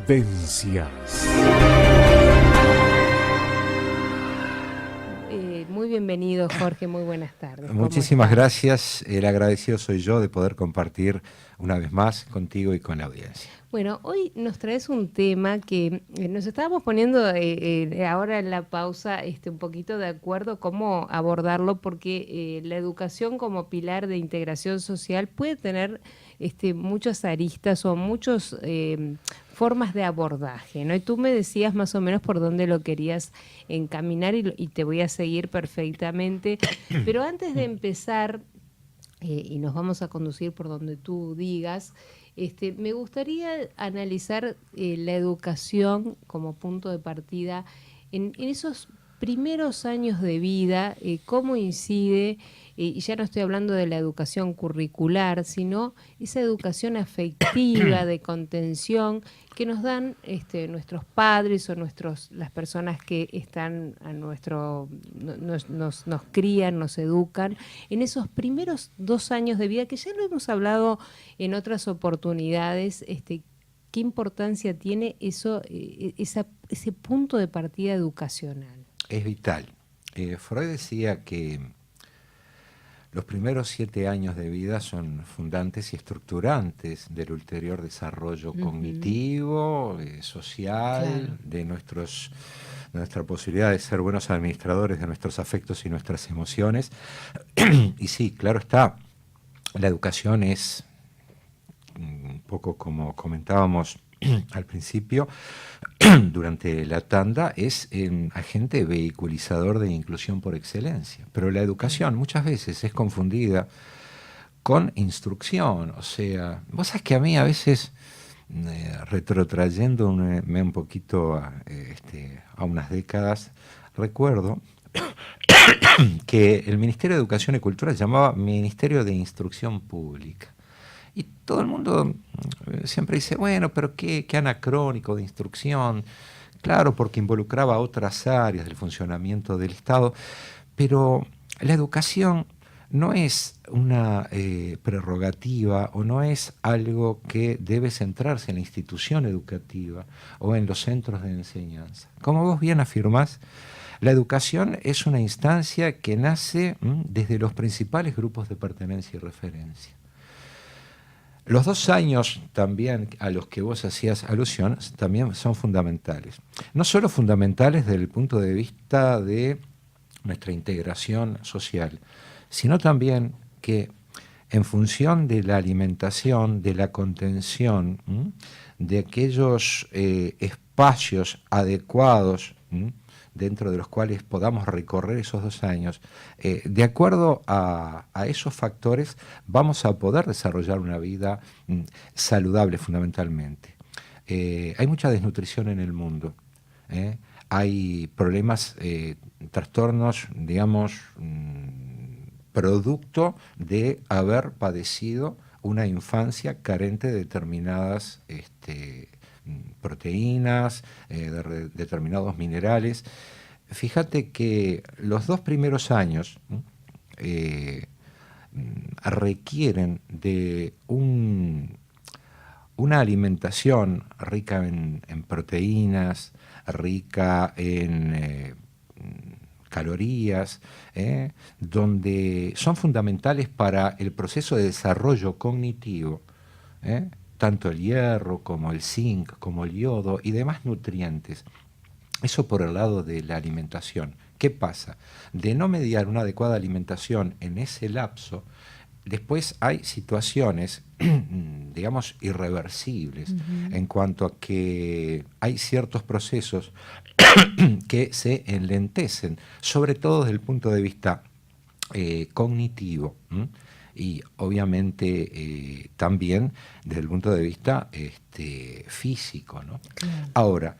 Vivencias. Muy bienvenido, Jorge, muy buenas tardes. Muchísimas gracias, el agradecido soy yo de poder compartir una vez más contigo y con la audiencia. Bueno, hoy nos traes un tema que nos estábamos poniendo ahora en la pausa un poquito de acuerdo cómo abordarlo, porque la educación como pilar de integración social puede tener muchas aristas o muchas formas de abordaje, ¿no? Y tú me decías más o menos por dónde lo querías encaminar y te voy a seguir perfectamente. Pero antes de empezar, y nos vamos a conducir por donde tú digas, me gustaría analizar la educación como punto de partida en esos primeros años de vida, cómo incide, y ya no estoy hablando de la educación curricular, sino esa educación afectiva, de contención, que nos dan nuestros padres o las personas que están a nos crían, nos educan, en esos primeros 2 años de vida, que ya lo hemos hablado en otras oportunidades. ¿Qué importancia tiene ese punto de partida educacional? Es vital. Freud decía que los primeros 7 años de vida son fundantes y estructurantes del ulterior desarrollo cognitivo, social, claro, de nuestra posibilidad de ser buenos administradores de nuestros afectos y nuestras emociones. Y sí, claro está, la educación es, un poco como comentábamos al principio, durante la tanda, es agente vehiculizador de inclusión por excelencia. Pero la educación muchas veces es confundida con instrucción. O sea, vos sabés que a mí a veces, retrotrayéndome un poquito a unas décadas, recuerdo que el Ministerio de Educación y Cultura se llamaba Ministerio de Instrucción Pública. Y todo el mundo siempre dice, bueno, pero qué anacrónico de instrucción. Claro, porque involucraba otras áreas del funcionamiento del Estado, pero la educación no es una prerrogativa o no es algo que debe centrarse en la institución educativa o en los centros de enseñanza. Como vos bien afirmás, la educación es una instancia que nace desde los principales grupos de pertenencia y referencia. Los 2 años también a los que vos hacías alusión también son fundamentales. No solo fundamentales desde el punto de vista de nuestra integración social, sino también que en función de la alimentación, de la contención, de aquellos espacios adecuados, dentro de los cuales podamos recorrer esos 2 años, de acuerdo a esos factores vamos a poder desarrollar una vida saludable fundamentalmente. Hay mucha desnutrición en el mundo, hay problemas, trastornos, digamos, producto de haber padecido una infancia carente de determinadas proteínas, de determinados minerales. Fíjate que los 2 primeros años requieren de una alimentación rica en proteínas, rica en calorías, donde son fundamentales para el proceso de desarrollo cognitivo, tanto el hierro como el zinc, como el yodo y demás nutrientes. Eso por el lado de la alimentación. ¿Qué pasa? De no mediar una adecuada alimentación en ese lapso, después hay situaciones, digamos, irreversibles, en cuanto a que hay ciertos procesos que se enlentecen, sobre todo desde el punto de vista cognitivo, y obviamente también desde el punto de vista físico, ¿no? Claro. Ahora,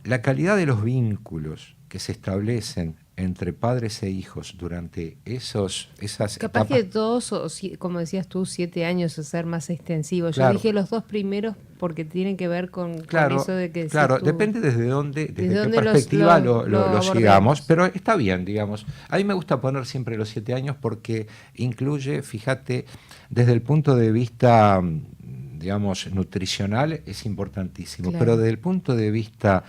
la calidad de los vínculos que se establecen entre padres e hijos durante esas capaz etapas. Que 2 o, como decías tú, 7 años es ser más extensivo. Claro. Yo dije los 2 primeros porque tienen que ver con eso de que... Claro, tú, depende desde qué perspectiva lo sigamos, pero está bien, digamos. A mí me gusta poner siempre los 7 años porque incluye, fíjate, desde el punto de vista digamos, nutricional es importantísimo, Claro. pero desde el punto de vista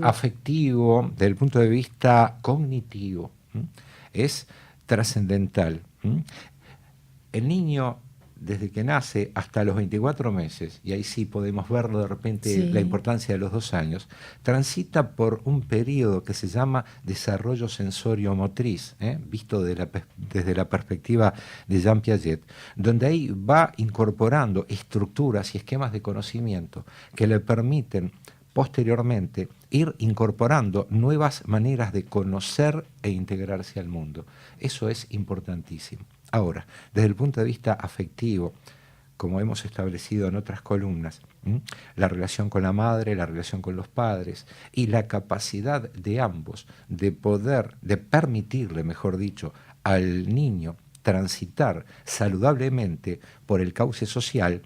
afectivo, desde el punto de vista cognitivo, es trascendental. El niño, desde que nace hasta los 24 meses, y ahí sí podemos verlo de repente, Sí. la importancia de los 2 años, transita por un periodo que se llama desarrollo sensorio-motriz, visto desde la perspectiva de Jean Piaget, donde ahí va incorporando estructuras y esquemas de conocimiento que le permiten posteriormente ir incorporando nuevas maneras de conocer e integrarse al mundo. Eso es importantísimo. Ahora, desde el punto de vista afectivo, como hemos establecido en otras columnas, la relación con la madre, la relación con los padres y la capacidad de ambos de permitirle, mejor dicho, al niño transitar saludablemente por el cauce social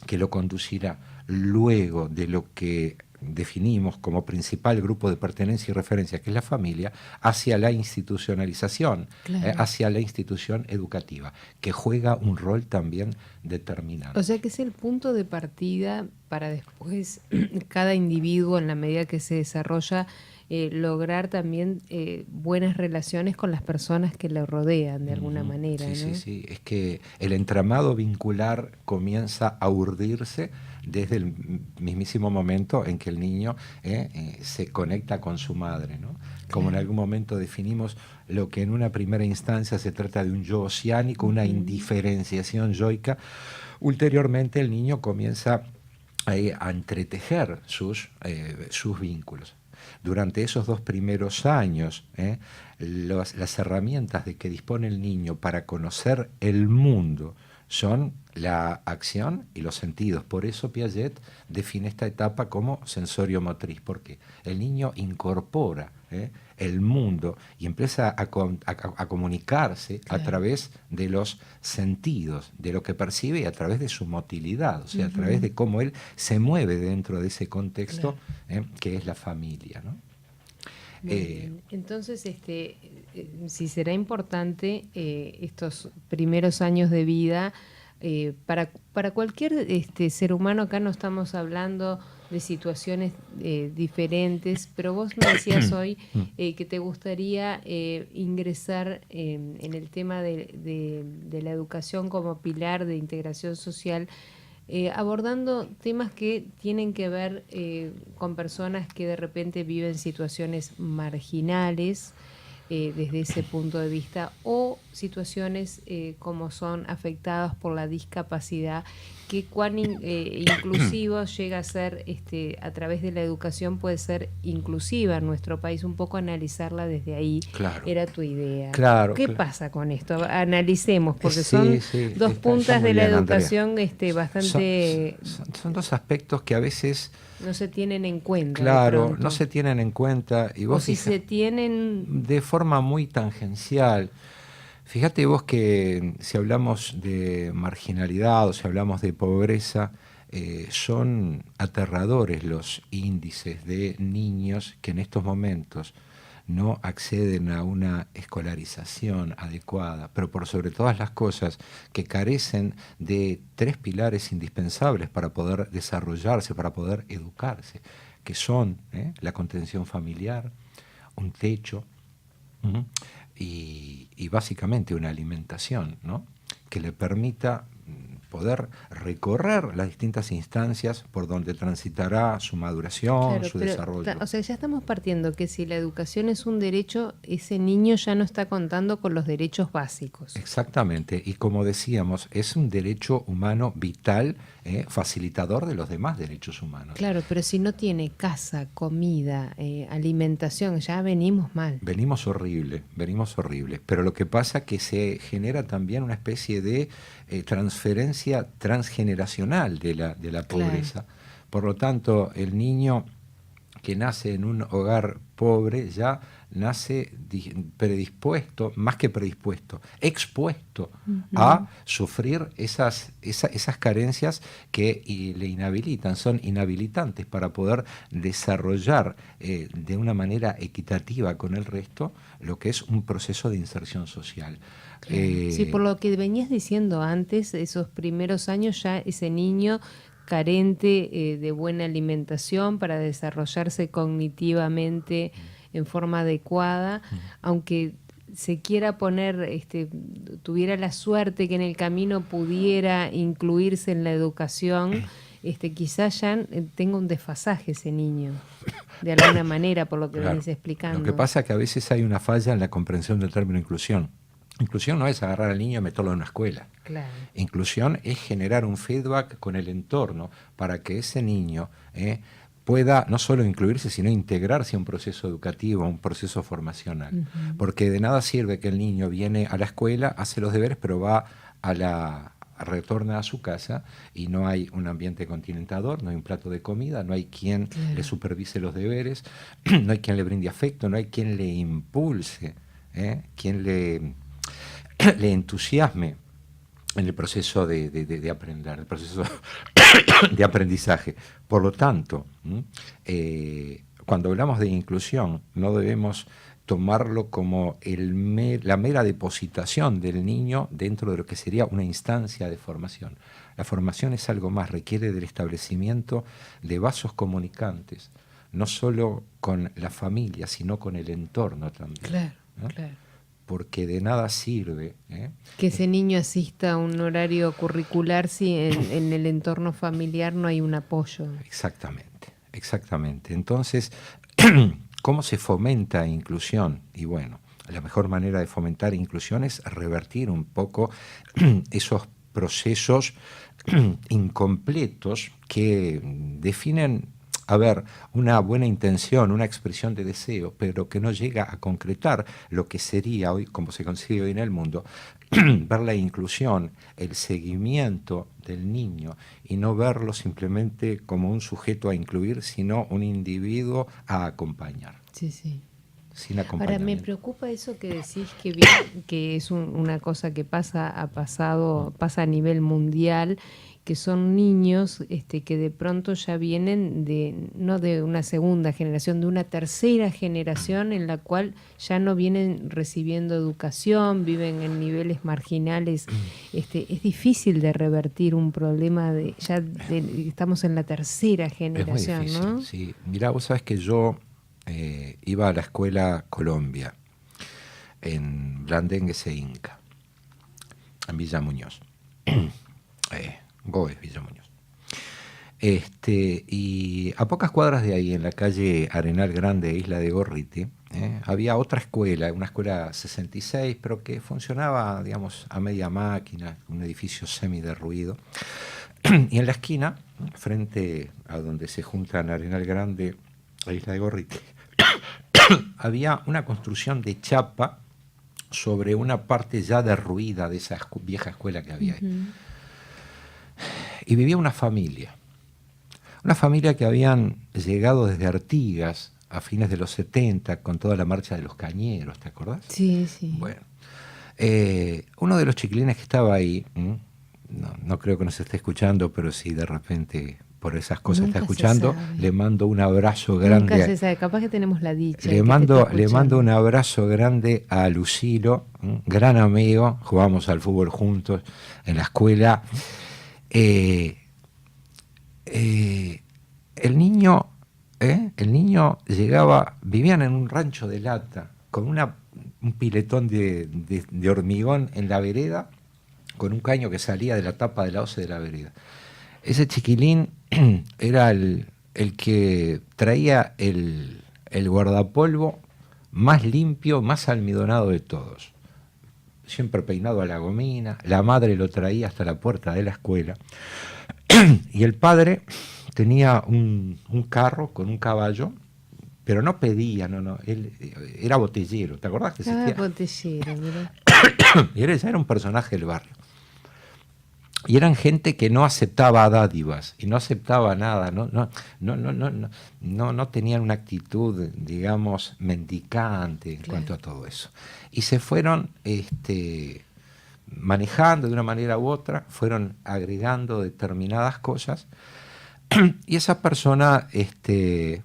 que lo conducirá luego de lo que definimos como principal grupo de pertenencia y referencia, que es la familia, hacia la institucionalización, Claro. hacia la institución educativa, que juega un rol también determinante. O sea que es el punto de partida para después cada individuo, en la medida que se desarrolla, lograr también buenas relaciones con las personas que lo rodean de alguna manera, Sí, ¿no? sí, sí. Es que el entramado vincular comienza a urdirse desde el mismísimo momento en que el niño se conecta con su madre, ¿no? Como en algún momento definimos lo que en una primera instancia se trata de un yo oceánico, una indiferenciación yoica, ulteriormente el niño comienza a entretejer sus vínculos. Durante esos 2 primeros años, las herramientas de que dispone el niño para conocer el mundo son la acción y los sentidos. Por eso Piaget define esta etapa como sensorio-motriz, porque el niño incorpora el mundo y empieza a comunicarse a través de los sentidos, de lo que percibe y a través de su motilidad, o sea, a través de cómo él se mueve dentro de ese contexto que es la familia, ¿no? Entonces, si será importante estos primeros años de vida para cualquier ser humano. Acá no estamos hablando de situaciones diferentes, pero vos me decías hoy que te gustaría ingresar en el tema de la educación como pilar de integración social, abordando temas que tienen que ver con personas que de repente viven situaciones marginales desde ese punto de vista, o situaciones como son afectadas por la discapacidad, que cuán inclusivo llega a ser a través de la educación, puede ser inclusiva en nuestro país, un poco analizarla desde ahí. Claro. Era tu idea. Claro, ¿Qué pasa con esto? Analicemos, porque son dos está puntas muy de la bien, educación bastante... Son 2 aspectos que a veces... no se tienen en cuenta. Claro, no se tienen en cuenta. Y vos o si se tienen... de forma muy tangencial. Fíjate vos que si hablamos de marginalidad o si hablamos de pobreza, son aterradores los índices de niños que en estos momentos no acceden a una escolarización adecuada, pero por sobre todas las cosas que carecen de 3 pilares indispensables para poder desarrollarse, para poder educarse, que son la contención familiar, un techo y básicamente una alimentación, ¿no?, que le permita poder recorrer las distintas instancias por donde transitará su maduración, su desarrollo. O sea, ya estamos partiendo que si la educación es un derecho, ese niño ya no está contando con los derechos básicos. Exactamente, y como decíamos, es un derecho humano vital, facilitador de los demás derechos humanos. Claro, pero si no tiene casa, comida, alimentación, ya venimos mal. Venimos horrible, pero lo que pasa es que se genera también una especie de transferencia transgeneracional de la pobreza. Claro. Por lo tanto, el niño que nace en un hogar pobre ya nace predispuesto, más que predispuesto, expuesto a sufrir esas carencias que le inhabilitan, son inhabilitantes para poder desarrollar de una manera equitativa con el resto lo que es un proceso de inserción social. Claro. Sí, por lo que venías diciendo antes, esos primeros años ya ese niño carente de buena alimentación para desarrollarse cognitivamente en forma adecuada, aunque se quiera poner, tuviera la suerte que en el camino pudiera incluirse en la educación, quizás ya tenga un desfasaje ese niño, de alguna manera, por lo que Claro. venís explicando. Lo que pasa es que a veces hay una falla en la comprensión del término inclusión. Inclusión no es agarrar al niño y meterlo en una escuela. Claro. Inclusión es generar un feedback con el entorno para que ese niño pueda no solo incluirse, sino integrarse a un proceso educativo, a un proceso formacional. Porque de nada sirve que el niño viene a la escuela, hace los deberes, pero retorna a su casa y no hay un ambiente continentador, no hay un plato de comida, no hay quien le supervise los deberes, no hay quien le brinde afecto, no hay quien le impulse, quien le entusiasme en el proceso de aprender, el proceso de aprendizaje. Por lo tanto, cuando hablamos de inclusión, no debemos tomarlo como la mera depositación del niño dentro de lo que sería una instancia de formación. La formación es algo más, requiere del establecimiento de vasos comunicantes, no solo con la familia, sino con el entorno también. Claro, ¿no? claro. Porque de nada sirve que ese niño asista a un horario curricular si en el entorno familiar no hay un apoyo. Exactamente, exactamente. Entonces, ¿cómo se fomenta inclusión? Y bueno, la mejor manera de fomentar inclusión es revertir un poco esos procesos incompletos que definen, una buena intención, una expresión de deseo, pero que no llega a concretar lo que sería hoy, como se consigue hoy en el mundo, ver la inclusión, el seguimiento del niño y no verlo simplemente como un sujeto a incluir, sino un individuo a acompañar. Sí, sí. Sin acompañamiento. Ahora, me preocupa eso que decís que es una cosa que pasa a nivel mundial, que son niños que de pronto ya vienen no de una segunda generación, de una tercera generación en la cual ya no vienen recibiendo educación, viven en niveles marginales. Es difícil de revertir un problema estamos en la tercera generación, es muy difícil, ¿no? Sí, mirá, vos sabés que yo iba a la escuela Colombia en Blandengues e Inca, en Villa Muñoz. Gómez, Villa Muñoz. Y a pocas cuadras de ahí, en la calle Arenal Grande, Isla de Gorriti, había otra escuela, una escuela 66, pero que funcionaba, digamos, a media máquina, un edificio semi-derruido. Y en la esquina, frente a donde se juntan Arenal Grande e Isla de Gorriti, había una construcción de chapa sobre una parte ya derruida de esa vieja escuela que había ahí. Y vivía una familia que habían llegado desde Artigas a fines de los 70 con toda la marcha de los cañeros, ¿te acordás? Sí, sí. Bueno, uno de los chiquilines que estaba ahí, no creo que nos esté escuchando, pero si de repente por esas cosas Nunca está escuchando, le mando un abrazo grande. Nunca se sabe, capaz que tenemos la dicha. Le mando un abrazo grande a Lucilo, un gran amigo, jugamos al fútbol juntos en la escuela. El niño vivían en un rancho de lata, con un piletón de hormigón en la vereda, con un caño que salía de la tapa de la hoce de la vereda. Ese chiquilín era el que traía el guardapolvo más limpio, más almidonado de todos. Siempre peinado a la gomina, la madre lo traía hasta la puerta de la escuela. Y el padre tenía un carro con un caballo, pero no pedía, él era botellero, ¿te acordás que existía? Botellero, mira. Y él ya era un personaje del barrio. Y eran gente que no aceptaba dádivas y no aceptaba nada, no tenían una actitud, digamos, mendicante en cuanto a todo eso. Y se fueron manejando de una manera u otra, fueron agregando determinadas cosas, y esa persona,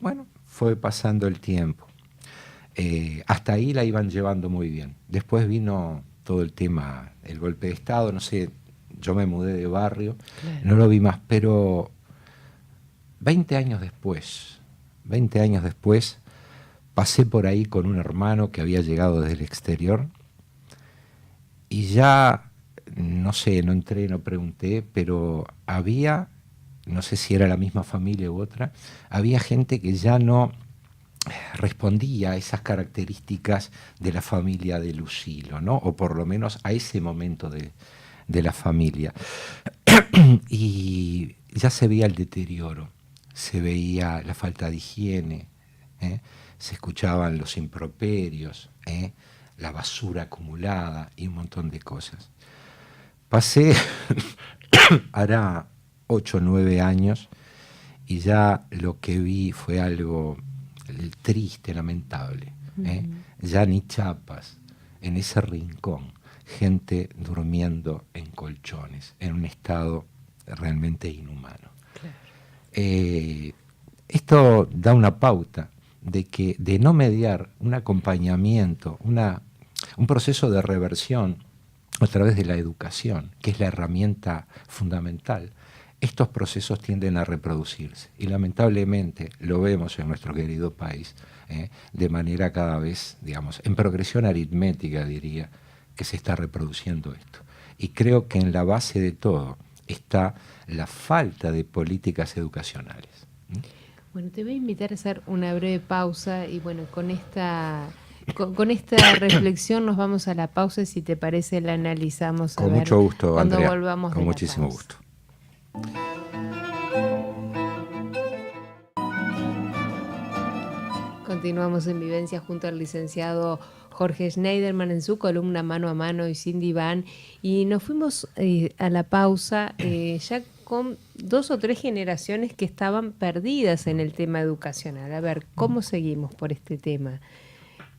bueno, fue pasando el tiempo. Hasta ahí la iban llevando muy bien. Después vino todo el tema, el golpe de Estado, no sé. Yo me mudé de barrio, no lo vi más, pero 20 años después, pasé por ahí con un hermano que había llegado desde el exterior y ya, no sé, no entré, no pregunté, pero había, no sé si era la misma familia u otra, había gente que ya no respondía a esas características de la familia de Lucilo, ¿no? O por lo menos a ese momento de la familia. Y ya se veía el deterioro, se veía la falta de higiene, se escuchaban los improperios, la basura acumulada y un montón de cosas. Pasé, hará 8 o 9 años, y ya lo que vi fue algo triste, lamentable. Ya ni chapas en ese rincón, gente durmiendo en colchones, en un estado realmente inhumano. Claro. Esto da una pauta de no mediar un acompañamiento, un proceso de reversión a través de la educación, que es la herramienta fundamental. Estos procesos tienden a reproducirse y lamentablemente lo vemos en nuestro querido país, de manera cada vez, digamos, en progresión aritmética, diría, que se está reproduciendo esto. Y creo que en la base de todo está la falta de políticas educacionales. Bueno, te voy a invitar a hacer una breve pausa y bueno, con esta reflexión nos vamos a la pausa y si te parece la analizamos. Con mucho gusto, cuando Andrea. Volvamos con de muchísimo la pausa. Gusto. Continuamos en Vivencia junto al licenciado Jorge Schneiderman en su columna Mano a Mano y sin diván, y nos fuimos a la pausa ya con 2 o 3 generaciones que estaban perdidas en el tema educacional. A ver, ¿cómo seguimos por este tema?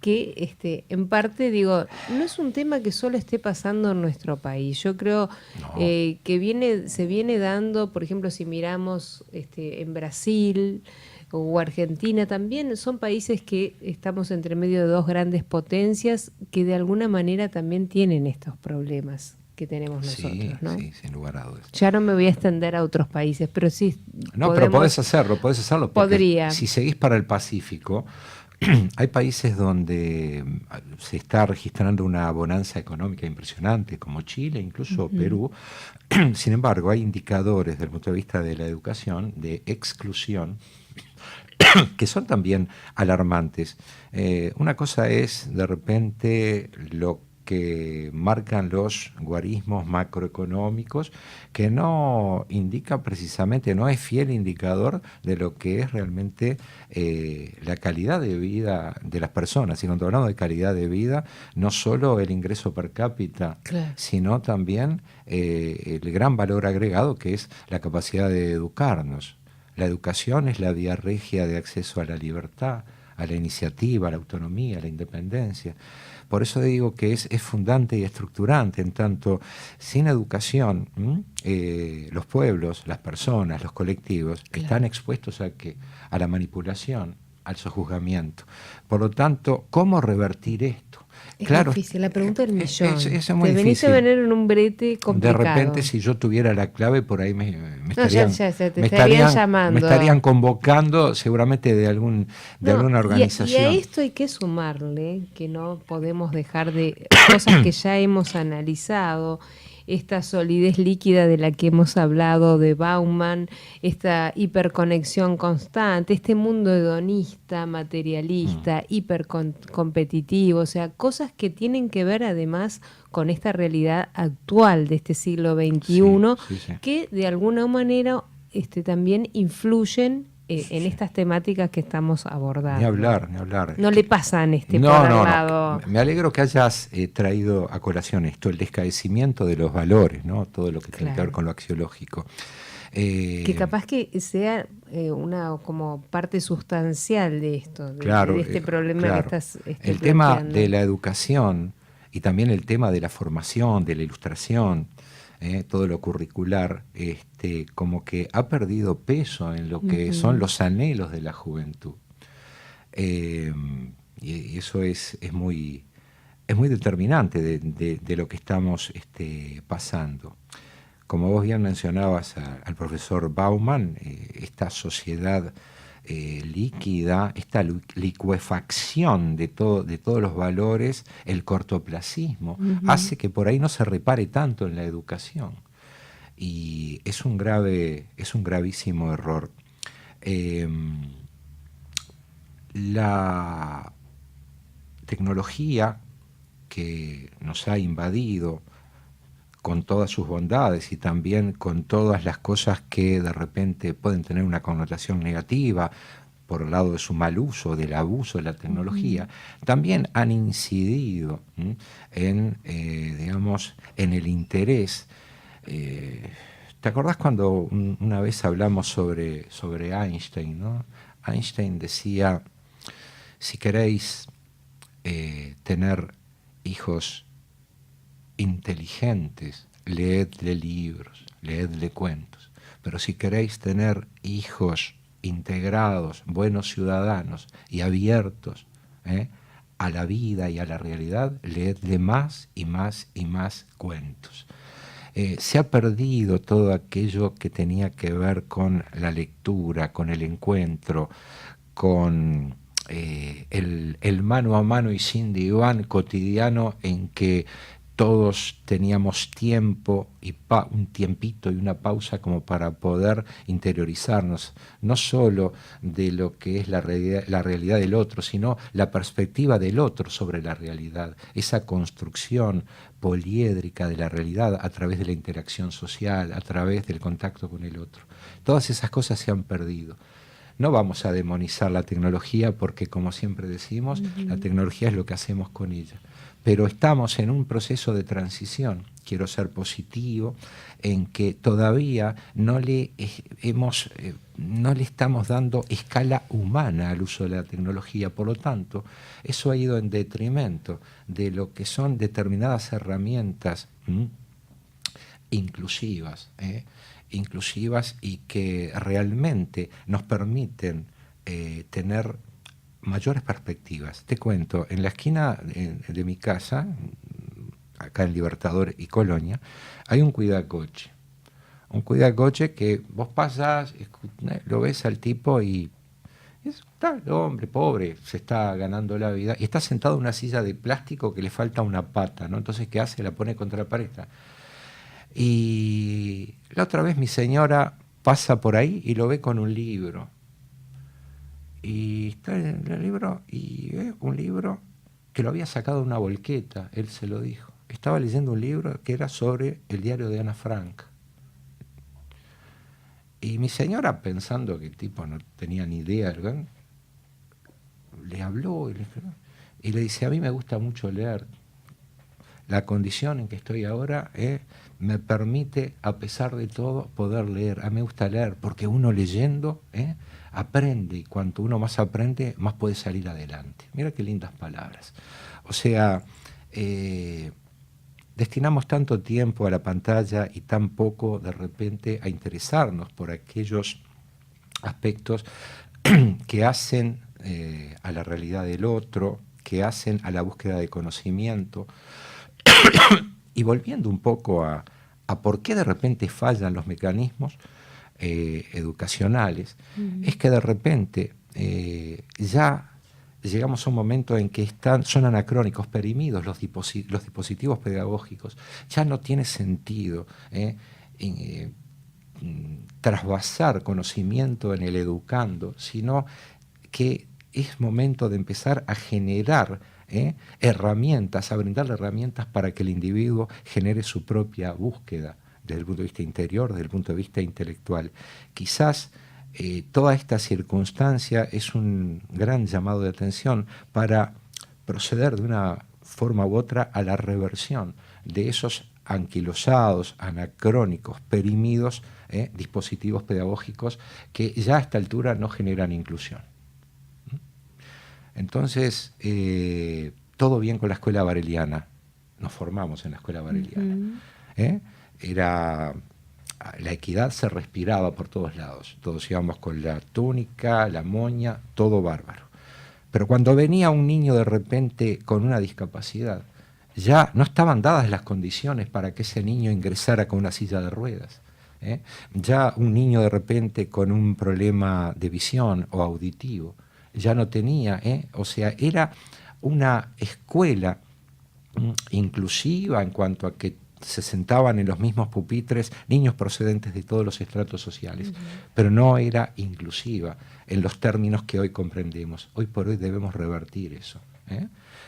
Que en parte, digo, no es un tema que solo esté pasando en nuestro país. Yo creo que se viene dando, por ejemplo, si miramos en Brasil o Argentina también, son países que estamos entre medio de 2 grandes potencias que de alguna manera también tienen estos problemas que tenemos nosotros, ¿no? Sí, sin lugar a dudas. Ya no me voy a extender a otros países, pero sí. Pero podés hacerlo. Podría. Si seguís para el Pacífico, hay países donde se está registrando una bonanza económica impresionante, como Chile, incluso Perú. Sin embargo, hay indicadores desde el punto de vista de la educación, de exclusión, que son también alarmantes. Una cosa es, de repente, lo que marcan los guarismos macroeconómicos, que no indica precisamente, no es fiel indicador de lo que es realmente la calidad de vida de las personas. Y cuando hablamos de calidad de vida, no solo el ingreso per cápita, claro, sino también el gran valor agregado que es la capacidad de educarnos. La educación es la vía regia de acceso a la libertad, a la iniciativa, a la autonomía, a la independencia. Por eso digo que es fundante y estructurante, en tanto sin educación, los pueblos, las personas, los colectivos, claro, están expuestos a la manipulación, al sojuzgamiento. Por lo tanto, ¿cómo revertir esto? Es difícil, la pregunta del millón. Es muy Te venís difícil. A venir en un brete complicado. De repente, si yo tuviera la clave, por ahí me estarían llamando. Me estarían convocando seguramente de alguna organización. Y a esto hay que sumarle que no podemos dejar de cosas que ya hemos analizado. Esta solidez líquida de la que hemos hablado de Bauman, esta hiperconexión constante, este mundo hedonista, materialista, hipercompetitivo, o sea, cosas que tienen que ver además con esta realidad actual de este siglo XXI, que de alguna manera también influyen en estas temáticas que estamos abordando. Ni hablar, ni hablar. No le pasan por al lado. Me alegro que hayas traído a colación esto, el descaecimiento de los valores, ¿no? Todo lo que tiene que ver con lo axiológico. Que capaz que sea una como parte sustancial de esto, de este problema que estás el tema de la educación y también el tema de la formación, de la ilustración, todo lo curricular, como que ha perdido peso en lo que son los anhelos de la juventud. Y eso es muy determinante de lo que estamos pasando. Como vos bien mencionabas al profesor Bauman, esta sociedad líquida, esta licuefacción de todos los valores, el cortoplacismo, hace que por ahí no se repare tanto en la educación. Y es un gravísimo error. La tecnología que nos ha invadido, con todas sus bondades y también con todas las cosas que de repente pueden tener una connotación negativa por el lado de su mal uso, del abuso de la tecnología, también han incidido en el interés. ¿Te acordás cuando una vez hablamos sobre Einstein, ¿no? Einstein decía, si queréis tener hijos inteligentes, leedle libros, leedle cuentos. Pero si queréis tener hijos integrados, buenos ciudadanos y abiertos a la vida y a la realidad, leedle más y más y más cuentos. Se ha perdido todo aquello que tenía que ver con la lectura, con el encuentro, con el mano a mano y sin diván cotidiano en que todos teníamos tiempo y un tiempito y una pausa como para poder interiorizarnos, no solo de lo que es la realidad del otro, sino la perspectiva del otro sobre la realidad, esa construcción poliédrica de la realidad a través de la interacción social, a través del contacto con el otro. Todas esas cosas se han perdido. No vamos a demonizar la tecnología porque, como siempre decimos, la tecnología es lo que hacemos con ella. Pero estamos en un proceso de transición, quiero ser positivo, en que todavía no le estamos dando escala humana al uso de la tecnología. Por lo tanto, eso ha ido en detrimento de lo que son determinadas herramientas inclusivas y que realmente nos permiten tener mayores perspectivas. Te cuento, en la esquina de mi casa, acá en Libertador y Colonia, hay un cuidacoche. Un cuidacoche que vos pasás, lo ves al tipo y está el hombre pobre, se está ganando la vida y está sentado en una silla de plástico que le falta una pata, ¿no? Entonces, ¿qué hace? La pone contra la pared. Y la otra vez mi señora pasa por ahí y lo ve con un libro. Y está en el libro y ve un libro que lo había sacado de una volqueta, él se lo dijo. Estaba leyendo un libro que era sobre el diario de Ana Frank. Y mi señora, pensando que el tipo no tenía ni idea, le habló y le dice, a mí me gusta mucho leer. La condición en que estoy ahora me permite, a pesar de todo, poder leer. A mí me gusta leer porque uno leyendo aprende, y cuanto uno más aprende, más puede salir adelante. Mira qué lindas palabras. O sea, destinamos tanto tiempo a la pantalla y tan poco, de repente, a interesarnos por aquellos aspectos que hacen a la realidad del otro, que hacen a la búsqueda de conocimiento. Y volviendo un poco a por qué de repente fallan los mecanismos educacionales, es que de repente ya llegamos a un momento en que son anacrónicos, perimidos los dispositivos pedagógicos. Ya no tiene sentido trasvasar conocimiento en el educando, sino que es momento de empezar a generar herramientas, a brindarle herramientas para que el individuo genere su propia búsqueda desde el punto de vista interior, desde el punto de vista intelectual. Quizás toda esta circunstancia es un gran llamado de atención para proceder de una forma u otra a la reversión de esos anquilosados, anacrónicos, perimidos dispositivos pedagógicos que ya a esta altura no generan inclusión. Entonces, todo bien con la escuela bareliana. Nos formamos en la escuela bareliana. La equidad se respiraba por todos lados. Todos íbamos con la túnica, la moña, todo bárbaro. Pero cuando venía un niño de repente con una discapacidad, ya no estaban dadas las condiciones para que ese niño ingresara con una silla de ruedas. Ya un niño de repente con un problema de visión o auditivo, ya no tenía, o sea, era una escuela inclusiva en cuanto a que se sentaban en los mismos pupitres niños procedentes de todos los estratos sociales, pero no era inclusiva en los términos que hoy comprendemos. Hoy por hoy debemos revertir eso.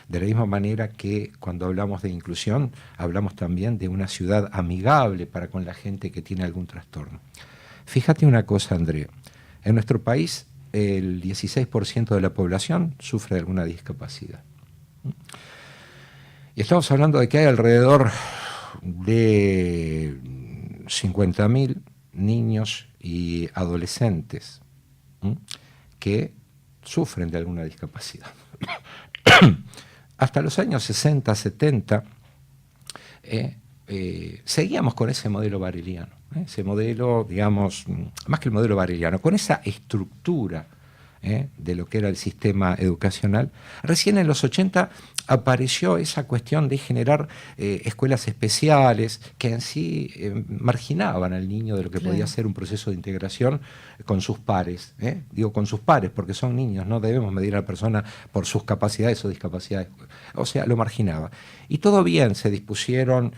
De la misma manera que cuando hablamos de inclusión, hablamos también de una ciudad amigable para con la gente que tiene algún trastorno. Fíjate una cosa, André, en nuestro país el 16% de la población sufre de alguna discapacidad. Y estamos hablando de que hay alrededor de 50.000 niños y adolescentes que sufren de alguna discapacidad. Hasta los años 60, 70, seguíamos con ese modelo bareliano. Ese modelo, digamos, más que el modelo bareliano, con esa estructura de lo que era el sistema educacional. Recién en los 80 apareció esa cuestión de generar escuelas especiales que en sí marginaban al niño de lo que podía ser un proceso de integración con sus pares. Digo con sus pares porque son niños, no debemos medir a la persona por sus capacidades o discapacidades. O sea, lo marginaba. Y todo bien, se dispusieron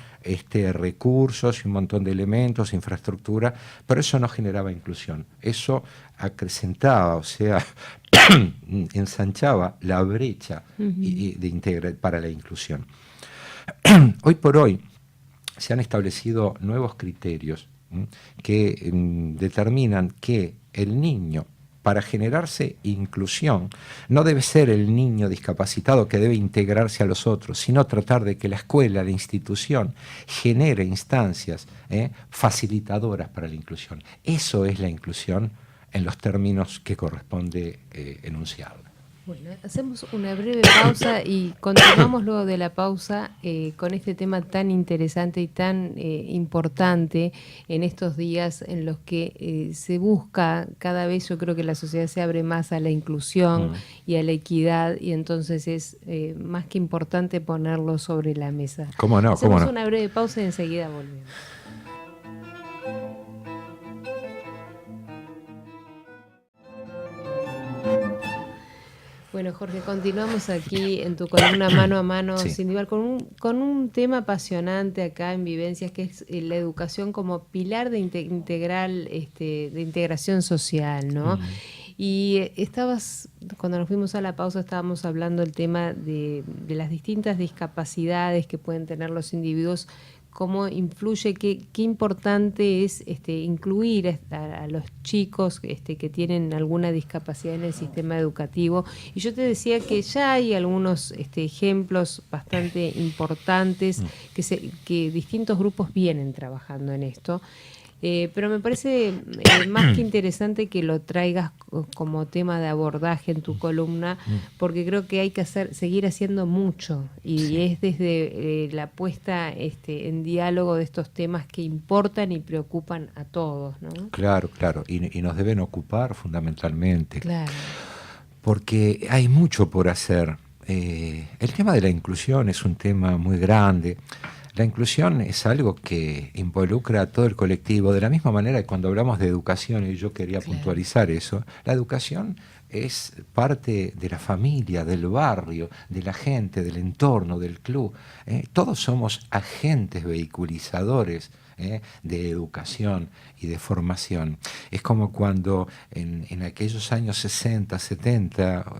recursos y un montón de elementos, infraestructura, pero eso no generaba inclusión. Eso acrecentaba, o sea, ensanchaba la brecha para la inclusión. Hoy por hoy se han establecido nuevos criterios que determinan que el niño, para generarse inclusión, no debe ser el niño discapacitado que debe integrarse a los otros, sino tratar de que la escuela, la institución, genere instancias facilitadoras para la inclusión. Eso es la inclusión en los términos que corresponde enunciarla. Bueno, hacemos una breve pausa y continuamos luego de la pausa con este tema tan interesante y tan importante en estos días en los que se busca cada vez, yo creo que la sociedad se abre más a la inclusión y a la equidad, y entonces es más que importante ponerlo sobre la mesa. ¿Cómo no? Hacemos ¿Cómo no? una breve pausa y enseguida volvemos. Bueno, Jorge, continuamos aquí en tu columna Mano a Mano Sí. Sin Divar con un tema apasionante acá en Vivencias, que es la educación como pilar de integral, de integración social, ¿no? Y cuando nos fuimos a la pausa, estábamos hablando del tema de las distintas discapacidades que pueden tener los individuos, cómo influye, qué importante es incluir a los chicos que tienen alguna discapacidad en el sistema educativo. Y yo te decía que ya hay algunos ejemplos bastante importantes que distintos grupos vienen trabajando en esto. Pero me parece más que interesante que lo traigas como tema de abordaje en tu columna, porque creo que hay que seguir haciendo mucho, y es desde la puesta en diálogo de estos temas que importan y preocupan a todos, ¿no? Claro, claro, y nos deben ocupar fundamentalmente. Claro. Porque hay mucho por hacer. El tema de la inclusión es un tema muy grande. La inclusión es algo que involucra a todo el colectivo, de la misma manera que cuando hablamos de educación, y yo quería puntualizar eso, la educación es parte de la familia, del barrio, de la gente, del entorno, del club. Todos somos agentes vehiculizadores de educación y de formación. Es como cuando en aquellos años 60, 70,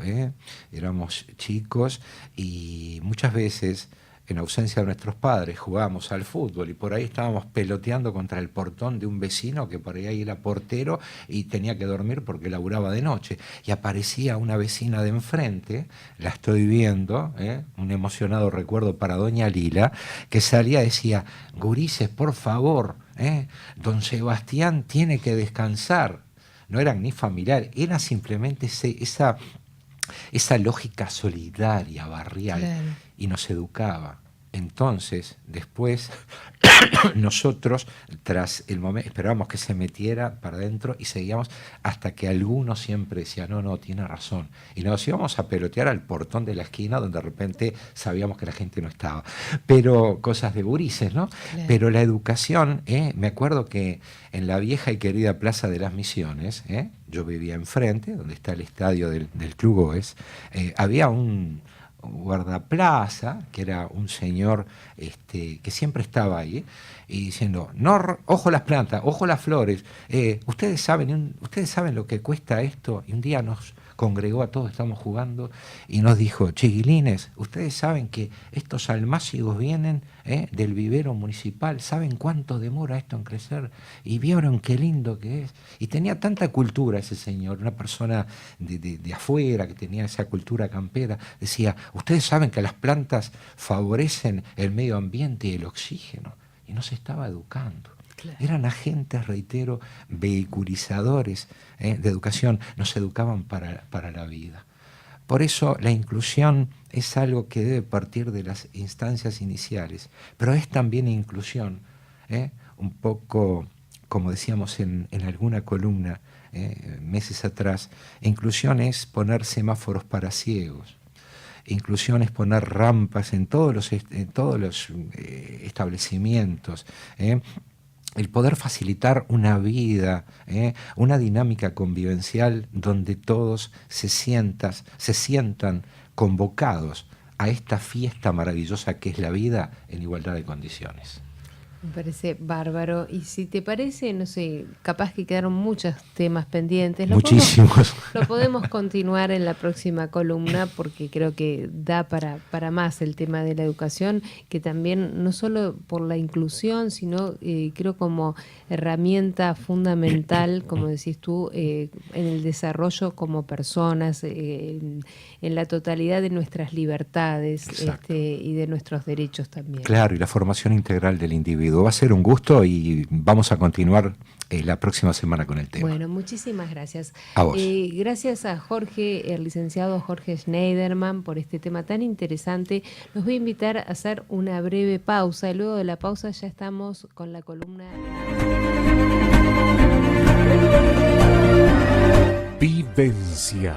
éramos chicos y muchas veces en ausencia de nuestros padres, jugábamos al fútbol y por ahí estábamos peloteando contra el portón de un vecino que por ahí era portero y tenía que dormir porque laburaba de noche. Y aparecía una vecina de enfrente, la estoy viendo, un emocionado recuerdo para doña Lila, que salía y decía: gurises, por favor, don Sebastián tiene que descansar. No eran ni familiares, era simplemente esa lógica solidaria, barrial, claro. Y nos educaba. Entonces, después, nosotros, tras el momento, esperábamos que se metiera para adentro y seguíamos hasta que alguno siempre decía: no, tiene razón. Y nos íbamos a pelotear al portón de la esquina donde de repente sabíamos que la gente no estaba. Pero cosas de gurises, ¿no? Claro. Pero la educación, me acuerdo que en la vieja y querida Plaza de las Misiones, yo vivía enfrente, donde está el estadio del Club Goes, había un guardaplaza, que era un señor que siempre estaba ahí, y diciendo: no, ojo las plantas, ojo las flores, ustedes saben lo que cuesta esto. Y un día nos congregó a todos, estamos jugando, y nos dijo: chiquilines, ustedes saben que estos almácigos vienen del vivero municipal, ¿saben cuánto demora esto en crecer? Y vieron qué lindo que es. Y tenía tanta cultura ese señor, una persona de afuera que tenía esa cultura campera. Decía: ustedes saben que las plantas favorecen el medio ambiente y el oxígeno. Y nos estaba educando. Claro. Eran agentes, reitero, vehiculizadores de educación, nos educaban para la vida. Por eso la inclusión es algo que debe partir de las instancias iniciales, pero es también inclusión, un poco, como decíamos en alguna columna meses atrás, inclusión es poner semáforos para ciegos. Inclusión es poner rampas en todos los establecimientos, el poder facilitar una vida, una dinámica convivencial donde todos se sientan convocados a esta fiesta maravillosa que es la vida en igualdad de condiciones. Me parece bárbaro. Y si te parece, no sé, capaz que quedaron muchos temas pendientes. Muchísimos. Lo podemos continuar en la próxima columna porque creo que da para más el tema de la educación, que también no solo por la inclusión, sino creo como herramienta fundamental, como decís tú, en el desarrollo como personas, en la totalidad de nuestras libertades y de nuestros derechos también. Claro, y la formación integral del individuo. Va a ser un gusto y vamos a continuar la próxima semana con el tema. Bueno, muchísimas gracias. A vos. Gracias a Jorge, el licenciado Jorge Schneiderman, por este tema tan interesante. Los voy a invitar a hacer una breve pausa y luego de la pausa ya estamos con la columna. Vivencias.